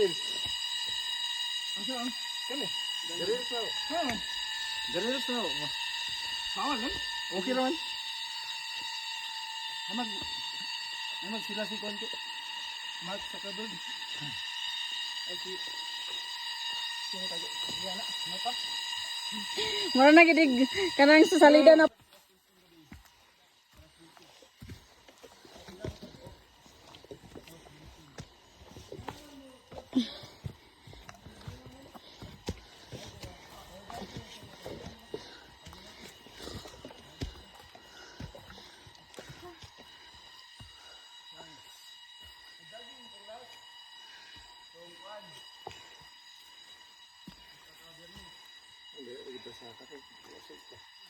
Daryl. Asa ang? Kani? Daryl sa. Ha? Daryl sa. Bawal lang? Okay naman. Amag sila si Konti. Mark sa kabod. Ay si... Sino tayo? Diana, ano pa? Mura na gidig kanang sa salida na. Hindi, ito sa akin.